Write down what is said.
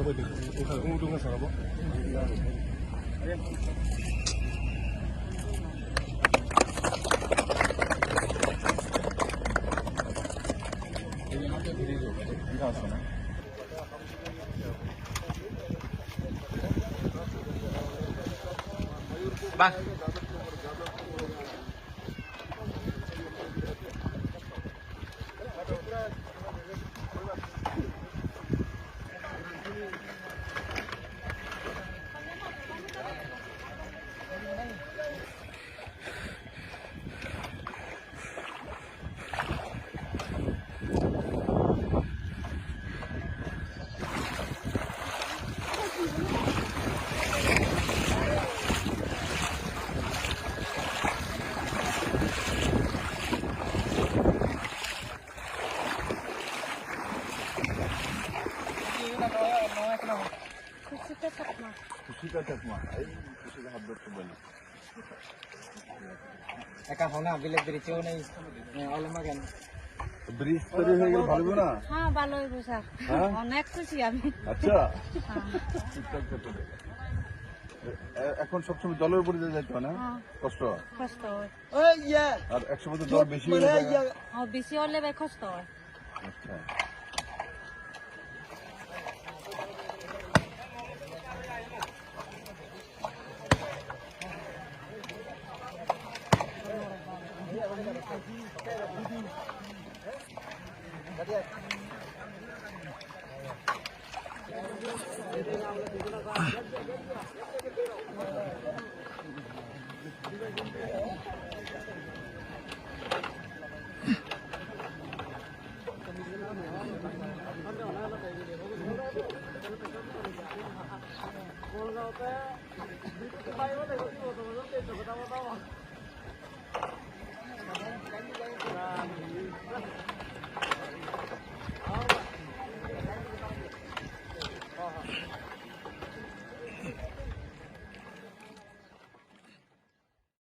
untung sarabo. Bang. Eka hona bilet bericho nei olma gan bridge তৈরি হয়ে গেলে ভালো না? হ্যাঁ ভালো হইব স্যার অনেক খুশি আমি আচ্ছা এখন সবসময় জলের উপরে যাইতে হয় না কষ্ট কষ্ট হয় আর একশো বছর জল বেশি হলে বেশি হলে ভাই কষ্ট হয় আচ্ছা Kalau